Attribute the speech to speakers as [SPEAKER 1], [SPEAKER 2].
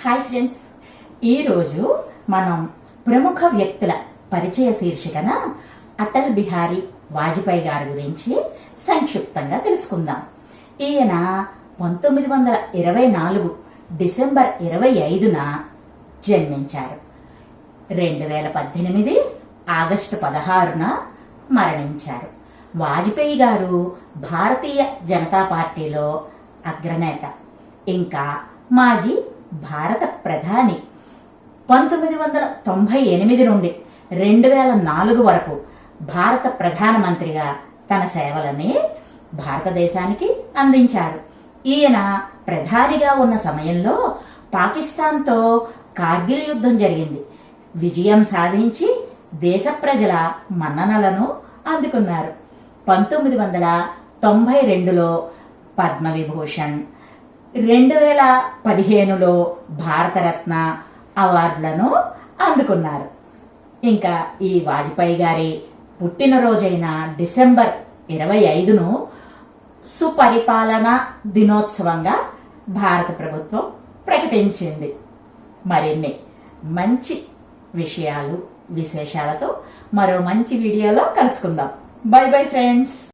[SPEAKER 1] Hi friends, ఈరోజు మనం ప్రముఖ వ్యక్తుల పరిచయ శీర్షికన అటల్ బిహారీ వాజ్పేయి గారి గురించి సంక్షిప్తంగా తెలుసుకుందాం. ఈయన 1924 డిసెంబర్ 25న జన్మించారు. 2018 ఆగస్టు 16న మరణించారు. వాజ్పేయి గారు భారతీయ జనతా పార్టీలో అగ్రనేత, ఇంకా మాజీ భారత ప్రధాని. 1998 నుండి 2004 వరకు భారత ప్రధానమంత్రిగా తన సేవలని భారతదేశానికి అందించారు. ఈయన ప్రధానిగా ఉన్న సమయంలో పాకిస్తాన్తో కార్గిల్ యుద్ధం జరిగింది. విజయం సాధించి దేశ ప్రజల మన్ననలను అందుకున్నారు. 1992లో పద్మవిభూషణ్, 2015లో భారతరత్న అవార్డులను అందుకున్నారు. ఇంకా ఈ వాజ్పేయి గారి పుట్టినరోజైన డిసెంబర్ 25ను సుపరిపాలన దినోత్సవంగా భారత ప్రభుత్వం ప్రకటించింది. మరిన్ని మంచి విషయాలు, విశేషాలతో మరో మంచి వీడియోలో కలుసుకుందాం. By bye friends.